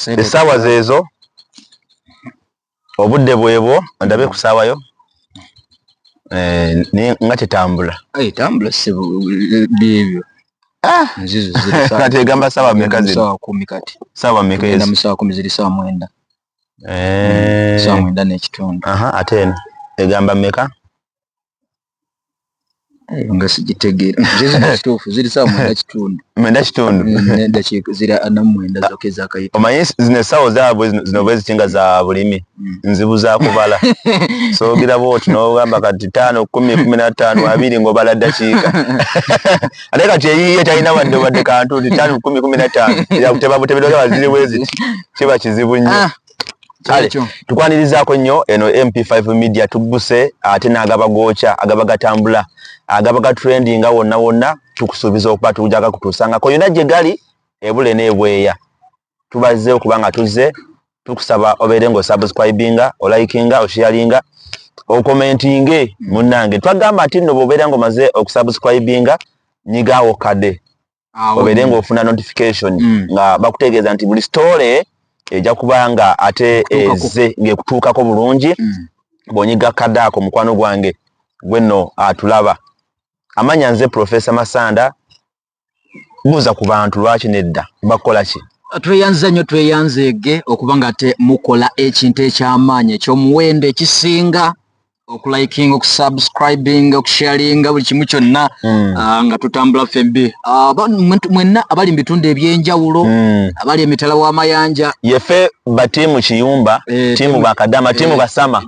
Essaawa zeezo obudde bwebwo ndabe kusaawayo nga tetambula tambula sebo bibyo nzizo ziri kati egamba saawa mmeka ziri saawa 10 kati saawa mmeka enda mu saawa 10 ziri saawa 9 saawa 9 n'ekitundu ate eno egamba mmeka nga sijitegeera ziri saawa 9 n'ekitundu 9 n'ekitundu n'eddakiika ziri 49 zokka ez'akayita omanyi zino essaawa zaabwe zino bwe zitinga za bulimi nzibu za kubala soogira bwoti n'ogamba kati 5 10 15 20 ng'obala ddakiika ate kati eyiye talina wadde kantu nti 5 10 15 tebabutebera ziri bwe ziti kiba kizibu nnyo kale tukwanirizaako nnyo eno MP5 Media tugguse ate n'agaba goocha agaba gatambula agaba ga trendinga wonna tukusuubiza okuba tujaga kutusangako yonna gye gali ebule n'ebweya tubaze okubanga tuzze tukusaba obeere ng'osubscribinga olikinga osharinga okomentinge munnange twagamba nti nno bw'obeera ng'omaze okusubscribinga nyigaawo kade obeere ng'ofuna notification nga bakutegeeza nti buli story ejja kubanga ate eze ng'ekutuukako bulungi bw'onyiga kade ako mukwano gwange gwenno atulaba amanya nze Professor Masanda buuza ku bantu lwaki nedda bakola ki tweyanza nnyo tweyanzeege okuba nga te mukola ekintu eky'amaanyi ekyomuwendo ekisinga okulikinga okusubscribinga okusharinga buli kimu kyonna nga tutambula ffembi mwenna abali mu bitundu ebyenjawulo abali emitala w'amayanja yefe batiimu Kiyumba tiimu Bakadama tiimu Basama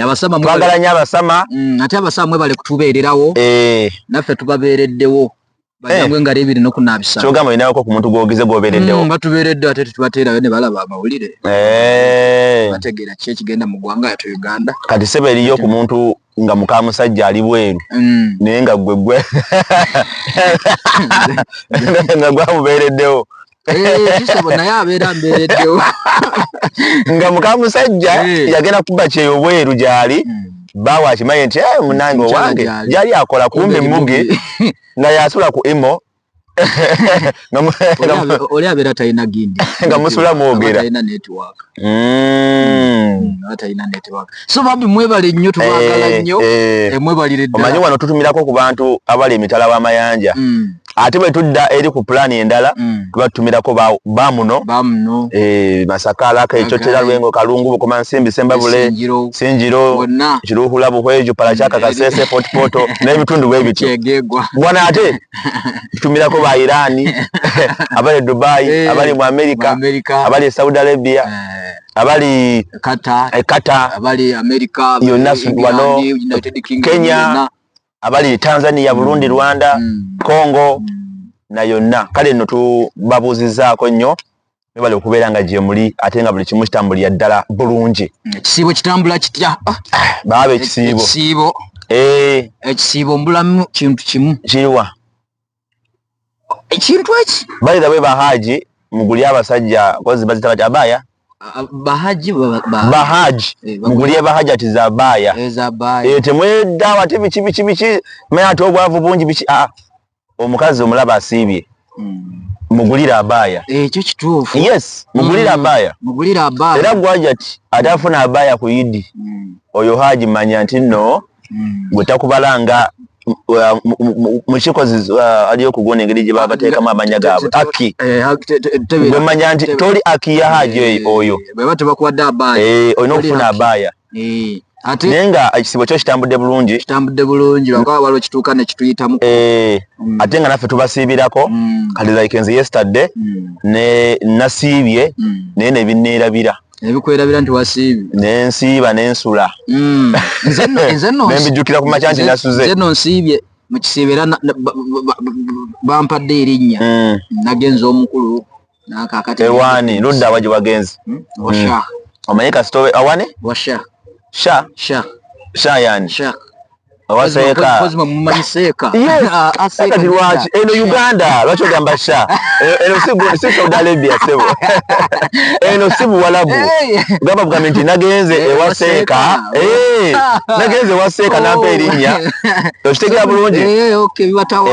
abasama twagala nnyo abasama ate abasama mwebale kutubeererawo naffe tubabeereddewo banyagwe nga lebiri n'okunaabisa kyogamba inaako ku muntu gwogize gwobeereddewo batubeeredde ate tubateerayo ne balaba amawulire bategeera ki ekigenda mu ggwanga yattu Uganda kati seba eriyo ku muntu nga muka musajja ali bweru naye nga gwe nga gwamubeereddewo kisebo naye abeera mbeereddewo nga muka musajja yagenda kuba kyeyo bweru gyali bawa akimanyi nti munange owange gyali akola kumbe muge nga yasula ku imo oli abeera talina gindi nga musula mwogera talina network so babi mwebale nnyo tubaagala nnyo mwebalire ddala omanyi wano tutumirako ku bantu abali emitala w'amayanja ate bwe tudda eri ku pulaani endala tuba tutumirako bamuno Masakala Kaichotera Lwengo Kalungu Bukoma Nsimbi Sembabule Sinjiro Kiruhula Buhweju Palachaka Kasese Potpoto n'ebitundu bwe bityo bwana ate tutumirako ba Irani abali Dubai abali mu America abali Saudi Arabia abali Qatar abali America yonna wano United Kingdom Kenya abali Tanzania Burundi Rwanda Congo na yonna kale nno tubabuuzizaako nnyo bale okubeera nga gye muli ate nga buli kimu kitambulira ddala bulungi ekisiibo kitambula kitya baaba ekisiibo ekisiibo mbulamu kintu kimu kiriwa ekintu eki balira bwe bahaji muguli abasajja kozi bazita bati abaya bahaji muguli bahaji ati za abaya temwedda wate biki maya ate obwavu bungi biki omukazi omulaba asiibye mugulira abaya ekyo kituufu yes mugulira abaya era gwaja ati atafuna abaya ku Yidi oyo haji manya nti nno gwe takubalanga mukikozi aliyo kugona engeri gye babateekamu amanya gaabwe aki gwe manya nti toli aki ya haji oyo bwe tebakuwadde abaya olina okufuna abaya naye nga ekisibo kyo kitambudde bulungi lwanga waliwo kituuka ne kituyitamu ate nga naffe tubasiibirako kati like nze yesterday ne nasiibye naye ne binneerabira ebikwerabira nti wasiibye nensiiba nensula nze nembijjukira ku makya nti nasuze nze no nsiibye mu kisiibo era bampadde erinnya nagenza omukulu nakakati ewani ludda wa gye wagenze washa omanyi kasitowe awane washa sha yani Waseeka kozima mumanyiseeka aseka lwaki eno Uganda lwaki ogamba sha eno si Saudi Arabia sebo eno si Buwalabu gamba bugamenti nagenze ewaseeka nagenze waseeka nampa erinnya tokitegera bulungi okay bibatawa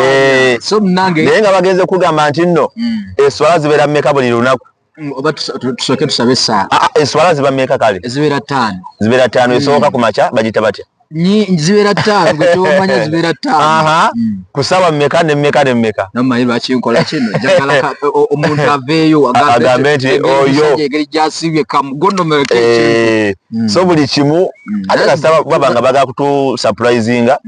so nange naye nga bagenze kugamba nti nno eswala zibeera mmeka buli lunaku oba tusoke tusabe saa enswala ziba mmeka kale zibeera 5 esooka ku makya bagita batya zibeera 5 gwe tomanya zibeera 5 kusaba mmeka nemmeka namanyi lwaki nkola kino njagala omuntu aveeyo agambe nti oyo engeri gyasibye kamugonomereke so buli kimu ate kasaba babanga baga kutu surprisinga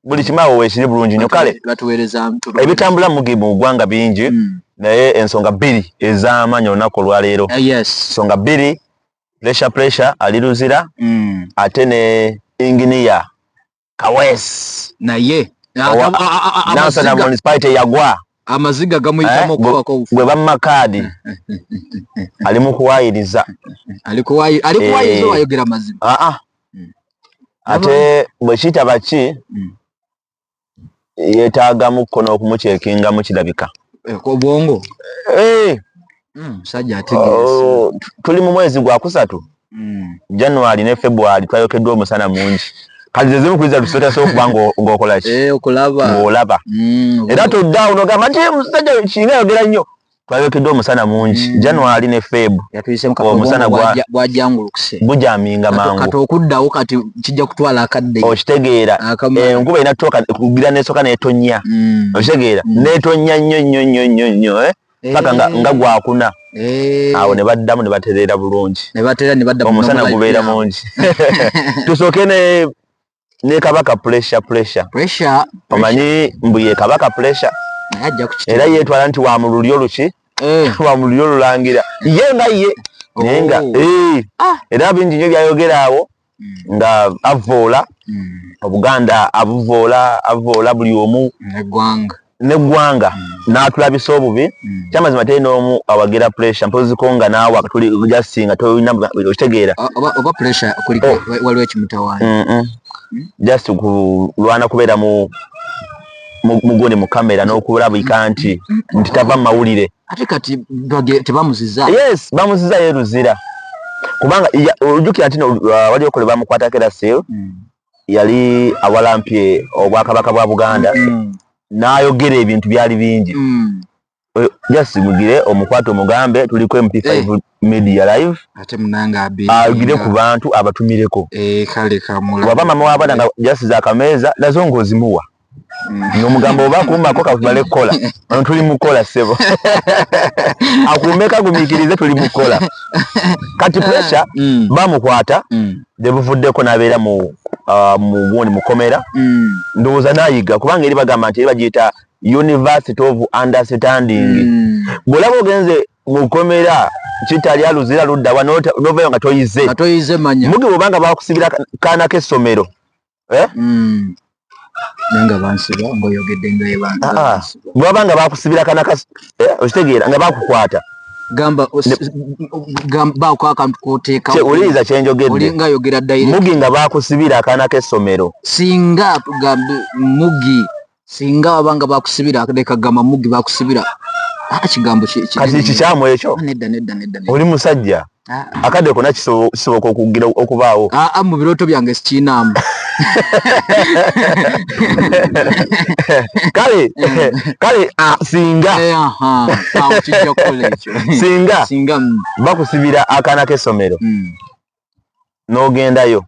buli kimu awo weekiri bulungi nnyo kale batuweereza ebitambula mu ggwanga bingi naye ensonga 2 ez'amaanyi olunaku olwaleero ensonga 2 pressure ali Luzira ate ne engineer Kawes naye Nansana municipality yagwa amaziga gamuyitamu okubako gwe bamma kaadi ali mu kuwayiriza wayogera mazima ate bwe kitaba ki yeetaaga mukono okumucekinga mu kirabika obwongo musajja tuli mu mwezi gwa 3 January ne February twayokeddwa omusana mungi kali zimu kuiza tusota so kubango ngokola ki ngolaba era tuddawo nogamba nti musajja kinga yogera nnyo twayokeddwa omusana mungi January ne Feb yatuyise omusana gwajangulukuse bujaminga mangu kati okuddawo kati kijja kutwala akadde okitegeera enkuba inatoka kugira nesoka netonya okitegeera netonya nnyo paka nga gwakuna awo ne baddamu ne baterera bulungi omusana gubeera mungi tusooke ne kabaka pressure omanyi mbuye kabaka pressure era yetwala nti wa mululyo luki wa mululyo lulangira ye nenga era bingi nnyo byayogera awo nga avoola Obuganda avoola buli omu neggwanga n'atulabisa obubi kyamazima teri n'omu awagira pressure mpoziko nga naawe akatuli jasinga toyina okitegeera oba pressure kuliko waliwo ekimutawaanya just kulwana kubeera mugone mu kamera n'okulabika nti tava mu mawulire ate kati tebamuziza bamuziza ye Luzira kubanga ojjukira nti waliwo kole bamukwatako era sil yali awalampye obwakabaka bwa Buganda n'ayogera ebintu byali bingi just mugire omukwate omugambe tuliko MP5 media live ate munanga agire ku bantu abatumireko kale kamula waba mama wabana nga just za kameza nazo ngozimuwa n'omugambo oba kumbako kabale kola tuli mukola sebo akumeka gumikirize tuli mukola kati pressure bamukwata debuvuddeko nabeera mu gundi mukomera ndowooza nayiga kubanga eri bagamba nti bagiyita University of Understanding bwolaba ogenze mukomera kitali Luzira ludda novayo nga toyize manya mugi bwobanga bakusibira kaana k'essomero nenga bansiba ngoyogedde nga bwabanga bakusibira kaana okitegeera nga bakukwata gamba bako akantu koteeka uliza kyenjogedde olinga yogera direct mugi nga bakusibira akaana k'essomero singa tugambe mugi singa wabanga bakusibira leka gamba mugi bakusibira kigambo kati kikyamu ekyo nedda oli musajja akadde kona kisoboka okugira okubaawo mu birooto byange sikinaamu kale singa singa bakusibira akaana k'essomero n'ogendayo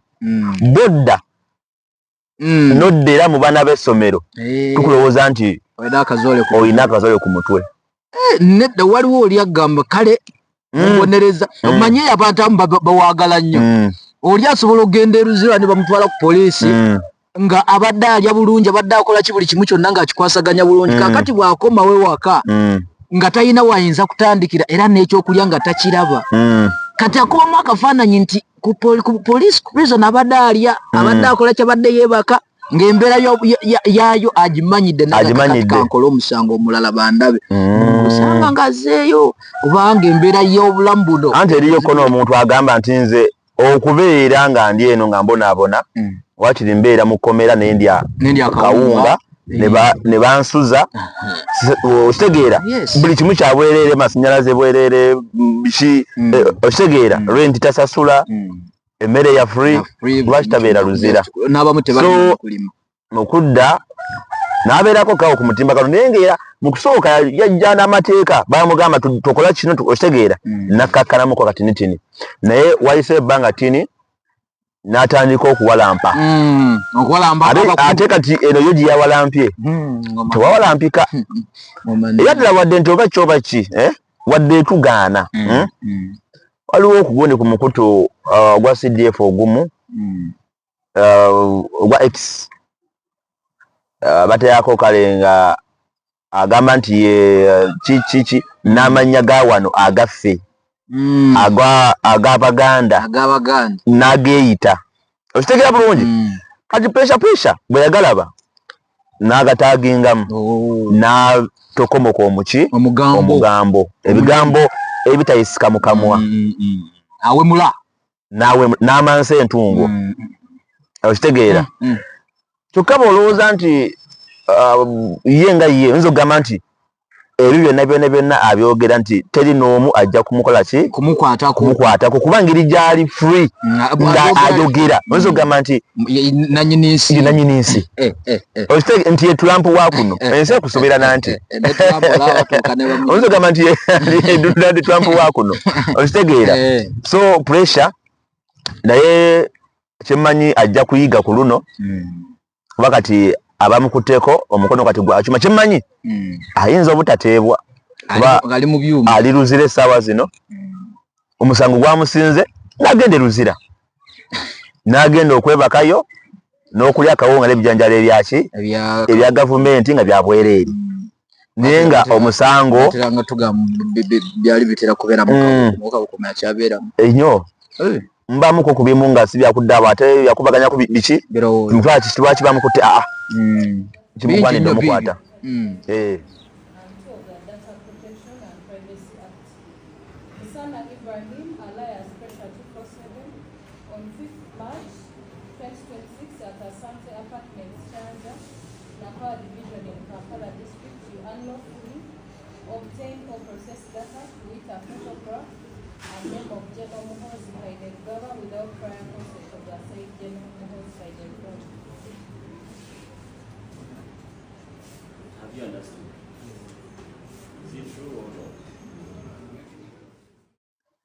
bodda noddera mu baana b'essomero tukulowooza nti olina akazoole ku mutwe nedda waliwo oli agamba kale mubonereza omanye abantu bawagala nnyo oli asobola okugenda Luzira ne bamutwala ku poliisi nga abadde alya bulungi abadde akola ki buli kimu kyonna ng'akikwasaganya bulungi kakati bw'akomawo ewaka nga talina wayinza kutandikira era n'ekyokulya nga takiraba kati akubamu akafaananyi nti ku poliisi ku prison abadde alya abadde akola kyabadde yeebaka ng'embeera yaayo agimanyidde kankola omusango omulala bandabe osanga ngazzeeyo kubanga embeera y'obulamu buno anti eriyoko n'omuntu agamba nti nze okubeera nga ndi eno nga mbonaabona wakiri mbeera mu kkomera nendya kawunga ne bansuza okitegeera buli kimu kya bwereere masannyalaze bwereere biki okitegeera renti tasasula emmere ya free lwaki tabeera Luzira n'abamu tebalina kulima okudda n'abeerako kawo ku mutimbagano naye ng'era mu kusooka yajja n'amateeka baamugamba tukola kino okitegeera nakkakkanamuko katinitini naye wayise ebbanga tini n'atandika okuwalampa ate kati eno yo gye yawalampye tewawalampika era ddala wadde nti oba kyoba ki wadde etugaana waliwo okugundi ku mukutu ogwa CDF ogumu ogwa X bateyako kale nga agamba nti ye kiki n'amannya ga wano agaffe ag'Abaganda n'ageeyita okitegeera bulungi kati pressure bwe yagalaba n'agataagingamu n'atokomoka omugambo ebigambo ebitayisika mu kamwa awemula n'amansa entungo okitegeera kyokka bw'olowooza nti ye nga ye oyinza okugamba nti ebyo byonna abyogera nti teri n'omu ajja kumukola ki kumukwatako kuba ngeri gy'ali free nga ayogera oyinza okugamba nti nanyini nsi nti ye Trump wa kuno ensi ekusobera nanti oyinza okugamba nti Donald Trump wa kuno okitegeera so pressure naye kyemmanyi ajja kuyiga ku luno kuba kati abamukutteko omukono kati gwa kyuma kyemmanyi ayinza obutateebwa kuba ali luzira essaawa zino omusango gwamusinze n'agenda luzira n'agenda okwebakayo n'okulya akawunga n'ebijanjalo ebyaki ebya gavumenti nga bya bwereere naye nga omusango byali bitera kubeera ennyo mbamuko ku bimu nga si byakuddaabo ate yakubaganya ku biki lwaki bamukutte kimugwanidde omukwata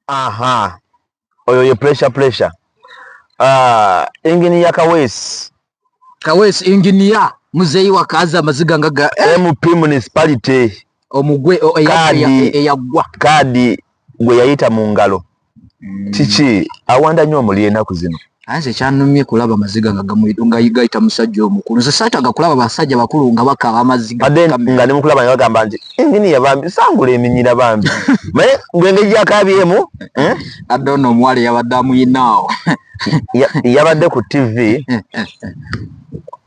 aha oyo ye pressure engineer Kawesi engineer muzeyi wakaza amaziga ngaga MP municipality omugwe eyagwa kadi gwe yayita mu ngalo kiki awanda nnyo omuli enaku zino anze kyanumye kulaba amaziga nga gamuidunga yigayita musajja omukulu nze saataga kulaba basajja bakulu nga bakaba amaziga nga ne mukulaba ngagamba nti engineer bambi sangula eminyira bambi naye ngenge gyakabyemu adono omwale yabadde amuyinaawo yabadde ku TV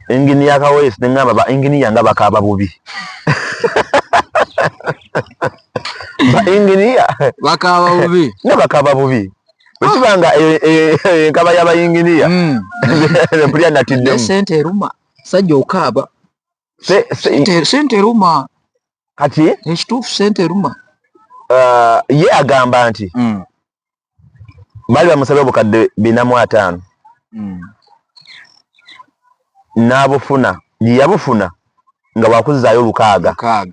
engineer Kawesi nengamba ba engineer nga bakaba bubi ba engineer bakaba bubi Wechibanga kaba yaba engineer mpulya natidde sente ruma sajja okaba sente ruma kati ekituufu sente ruma ye agamba nti bali bamusabe obukadde 450 n'abufuna yabufuna nga bwakuzaayo 6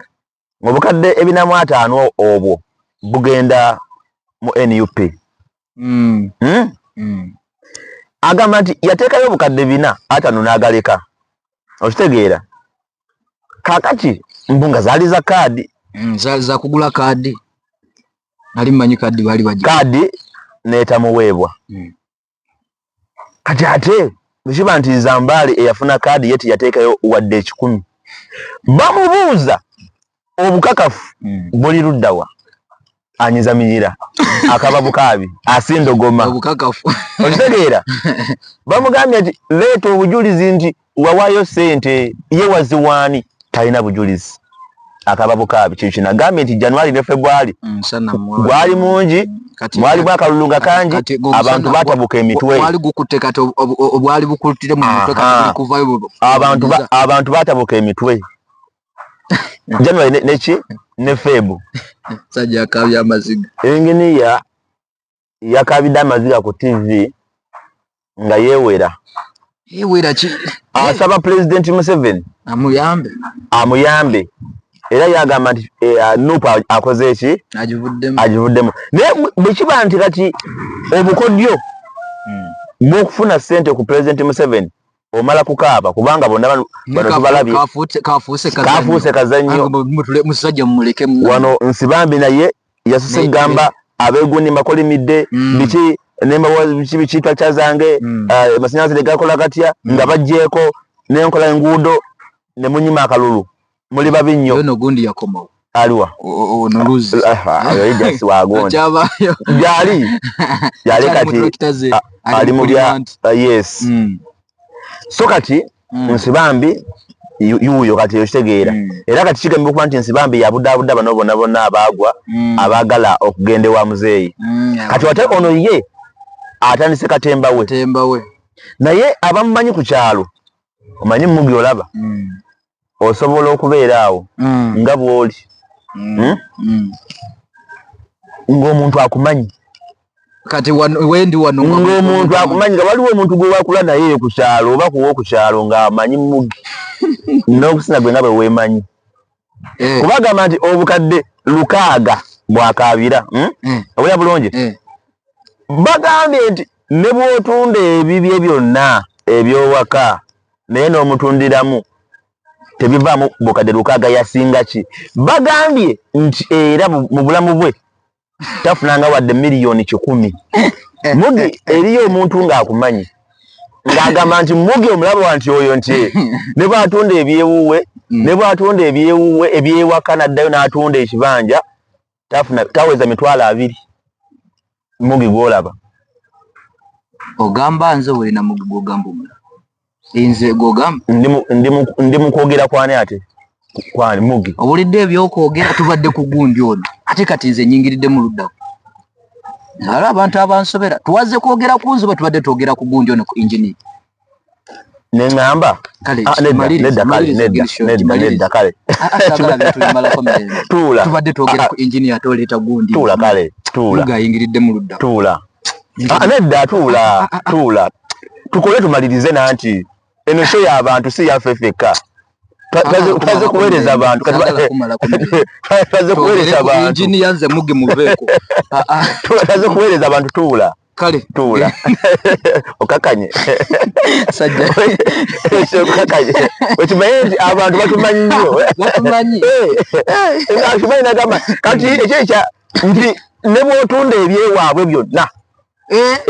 obukadde 450 obwo bugenda mu NUP agamba nti yateekayo obukadde 450 n'agaleka okitegeera kakati mbunga zaali za kaadi za kugula kaadi nali mmanyi kaadi bali bajja kaadi neetamuweebwa kati ate bwekiba nti Zambale eyafuna kaadi yeti yateekayo wadde 10 bamubuuza obukakafu buli luddawa anyiza minyira akaba bukabi asindogoma obukakafu okitegeera bamugambye nti leeta obujulizi nti wawayo sente ye waziwaani talina bujulizi akaba bukabi kyo kinagambye nti January ne February gwali mungi mwali bwakalulunga kangi abantu batabuka emitwe mwali gukutte kati obwali bukulutire mu mutwe kati kuvayo abantu batabuka emitwe January nechi ne Febu sajja akabya amaziga engineer yakabidde amaziga ku TV nga yewera wera chi asaba President Museveni amuyambe era yagamba nti Nuupu akoze eki agivuddemu naye bwekiba nti kati obukodyo bw'okufuna ssente ku President Museveni omala kukaaba kubanga bonna bano tubalabye kafuuse kazannyo musajja mumuleke wano Nsibambi naye yasuse gamba abeegundi makolimidde biki bikiyitwa kyazange amasannyalaze gakola katya nga bajjeeko n'enkola enguudo ne munyima akalulu muli babi nnyo yono gundi yakomawo aliwa ono luzi jasi wagonde yali kati ali mu bya yes so kati Nsibambi yuyo kati yokitegeera era kati kigambibwa okuba nti Nsibambi yabudaabuda bano bonna abaagwa abaagala okugenda ewa muzeeyi kati wate ono ye atandise katemba we naye abamumanyi ku kyalo omanyi Mugi olaba osobola okubeera awo nga bw'oli ng'omuntu akumanyi kati wendi wano ng'omuntu akumanyi nga waliwo omuntu gwe wakula naye ku kyalo oba kuwo ku kyalo ng'amanyi Mugi n'okusina gwe nga bwe weemanyi kubagamba nti obukadde 600 bwakaabira obulya bulungi bagambye nti ne bw'otunda ebibye byonna eby'owaka naye n'omutundiramu tebivaamu bukadde 600 yasinga ki bagambye nti era mu bulamu bwe tafunanga wadde miliyoni 100 Mugi eriyo omuntu ng'akumanyi ng'agamba nti Mugi omulaba nti oyo nti ne bw'atunda ebyewuwe ne bw'atunda ebyewuwe ebyewaka n'addayo n'atunda ekibanja taweza $20,000 Mugi gw'olaba ogamba nze wena Mugi gw'ogamba omulala nze gw'ogamba ndi mu kwogera kwani ate kwani Mugi obulidde ebyokwogera tubadde ku gundi ono ate kati nze nyingiridde mu luddawo ala abantu abansobera tuwaze kwogera ku nzuba tubadde twogera ku gundi ono ku engineer neŋŋamba nedda kale tuula tubadde twogera ku engineer atoleeta gundi tuula kale tuula gayingiridde mu luddawo tuula nedda tuula tukole tumalirize nanti eno show y'abantu si yaffe ffekka twaze kuweereza abantu twaze kuweereza abantu engineer nze Mugi muveeko twaze kuweereza abantu tuula kale tuula okakanye sajja okakanye okimanyi nti abantu batumanyi nnyo akimanyi nagamba kati ekyekya nti ne bw'otunda ebyewaabwe byonna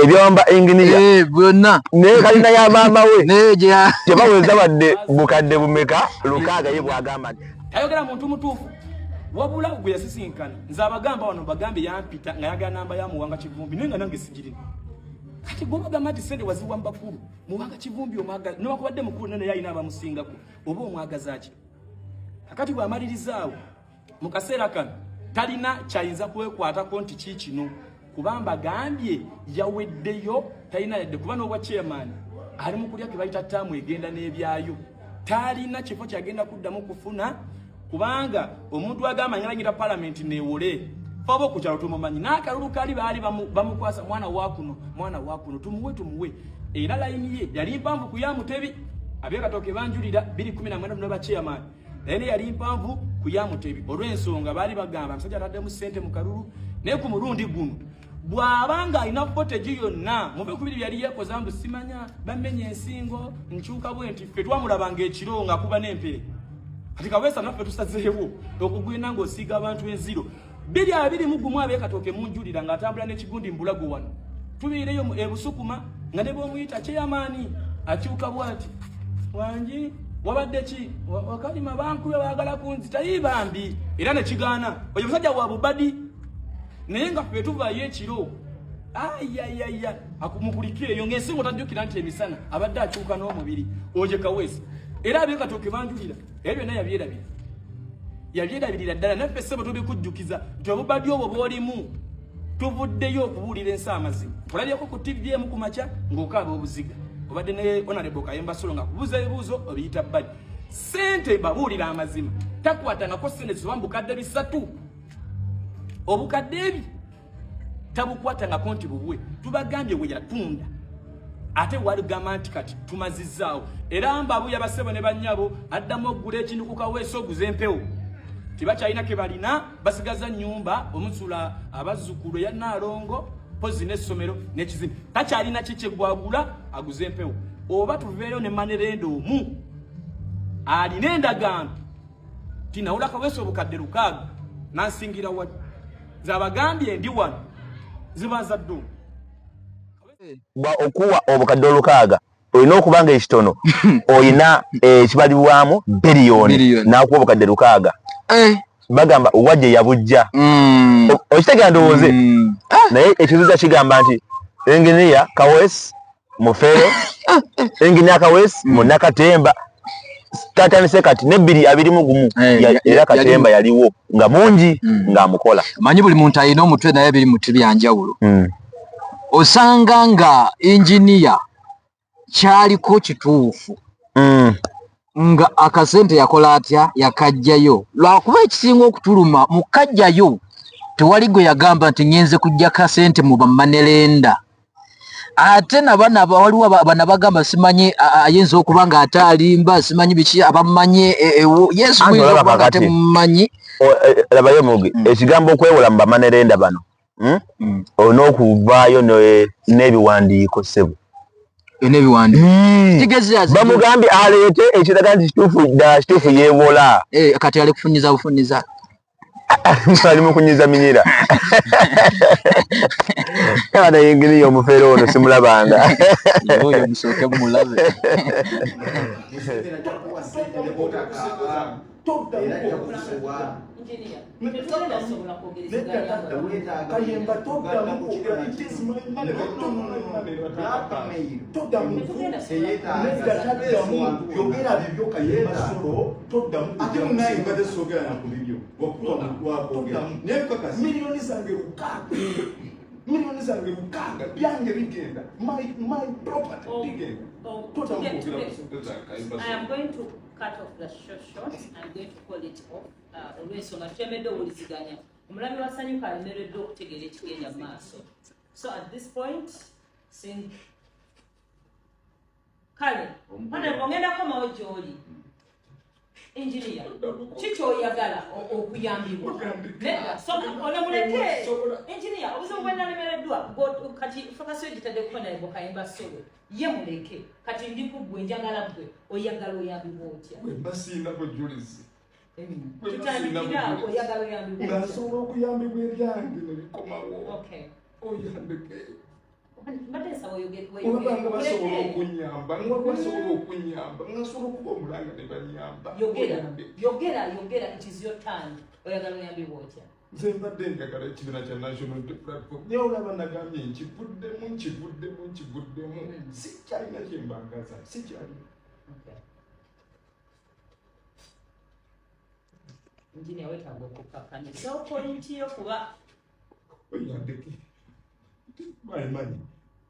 ebyamba enginiya byonna naye kalina ya maama we tebaweza wadde bukadde bumeka 600 ye bwagamba nti ayogera muntu mutuufu wabula gwe yasisinkana nze abagamba wano bagambe yampita nga yagala namba ya Muwanga Kivumbi naye nga nange sigirina kati gwobagamba nti sente waziwa mbakulu Muwanga Kivumbi omwagaza nowakubadde mukulu nene yalina abamusingako oba omwagaza ki kakati bw'amalirizaawo mu kaseera kano talina kyayinza kwekwatako nti kiikino kubamba gambye yaweddeyo talina yadde kuba n'obwa chairman ali mu kulya ke bayita ttaamu egenda n'ebyayo talina kifo kyagenda kuddamu kufuna kubanga omuntu agamba nyalangira parliament neewole fabo ku kyalo tumumanyi n'akalulu kali baali bamukwasa mwana wa kuno tumuwe era layini ye yali mpanvu ku ya Mutebi abyekatooke banjulira 2014 n'aba chairman naye yali mpanvu ku ya Mutebi olw'ensonga baali bagamba amusajja ataddemu ssente mu kalulu naye ku mulundi guno bw'abanga alina footage yonna muve ku biri byali yeekoza mbu simanya bamenye ensingo nkyuka bwe nti ffe twamulabanga ekiro ng'akuba n'empere kati kaweesa naffe tusazeewo okugenda ng'osiiga abantu enziro 221 abeekatooke munjulira ng'atambula n'ekigundi mbulago wano tubiireyo ebusukuma nga ne bw'omuyita kyeyamaani akyuka bw'ati wangi wabadde ki wakalima bankube baagala kunzita yibambi era ne kigaana oyo musajja wa bubadi naye nga ffe tuvaayo ekiro ayayaya akumukulike eyo ng'ensingo tajjukira nti emisana abadde akyuka n'omubiri oje kaweesa era abeekatooke banjulira era byonna yabyerabirira ddala naffe ssebo tubikujjukiza nti obubadi obwo bw'olimu tuvuddeyo okubuulira ensi amazima olabyeko ku TVM ku makya ng'okaaba obuziga obadde ne Honorable Kayemba Solo nga kubuuza ebibuuzo obiyita bbadi ssente babuulira amazima takwatangako ssente ziba mbukadde 3 obukadde ebi tabukwatangako nti bubwe tubagambye we yatunda ate waligamba nti kati tumazizaawo era mbabu yabasebo ne bannyabo addamu okugula ekintu ku kaweesa oguza empewo tibakyalina ke balina basigaza nnyumba omusula abazzukulu ya Naalongo pozi n'essomero n'ekizimbe takyalina kiki gwagula aguza empewo oba tuveeyo ne Manerenda omu alina endagaano tinawula kaweesa obukadde 6 nansingira wali zabagambye ndi wano zibaza ddu okuwa obukadde 6 olina okubanga ekitono olina ekibalibwamu biliyoni n'akuwa obukadde 6 bagamba wajje yabujja okitegera ndowooze naye ekiziza kigamba nti engineer Kaweesi Mufeero engineer Kaweesi Munnakatemba tatandise kati n'ebbiri 21 era Katemba yaliwo nga mungi ng'amukola manyi buli muntu alina omutwe naye biri muti byanjawulo osanga nga engineer kyaliko kituufu nga akasente yakola atya yakajjayo lwakuba ekisinga okutuluma mukajjayo tewali gwe yagamba nti ngenze kujja kasente mu Manerenda ate nabana waliwo abana bagamba simanyi ayinza okuba nga atalimba simanyi biki abamanye Yesu ate mumanyi labayo mugi ekigambo okwewola mu Manerenda bano onokuvaayo n'ebiwandiiko ssebo bamugambye aleete ekiraga nti kituufu yeewola kati ali kufunyiza bufunyiza ali mukunyiza minyira ana yingiriyo Mufeero ono simulabanga oyo musooke mulabe milioni zange lukanga byange bigenda my property bigenda I am going to cut off the short. I'm going to call it off. Olw'ensonga tutemedde owuliziganya omulabi wasanyuka alemereddwa okutegeera ekigenda mu maaso. So at this point kale ogenda komawo gy'oli engineer kiki oyagala okuyambibwa olemuleke engineer obuzibu bwe nalemereddwa kati fokasi ogitadde kukonaebo kayimba solo ye muleke kati ndi kuggwe njagala gwe oyagala oyambibwa otya basinda bujulizi tutandikira oyagala oyambibwa ngasobola okuyambibwa ebyange nebikomawo oyambike olabanga basobola okunyamba basobola okunyamba ngasobola okuba omulanga ne banyamba yogera it is your turn oyagala oyambibwa otya nze mbadde njagala ekibiina kya national platform naye olaba nagambye nkivuddemu sikyalina kyembagaza sikyalina engineer wetaaga okukkakkanyisa pointi yo kuba oyandeke my money.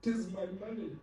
It is my money.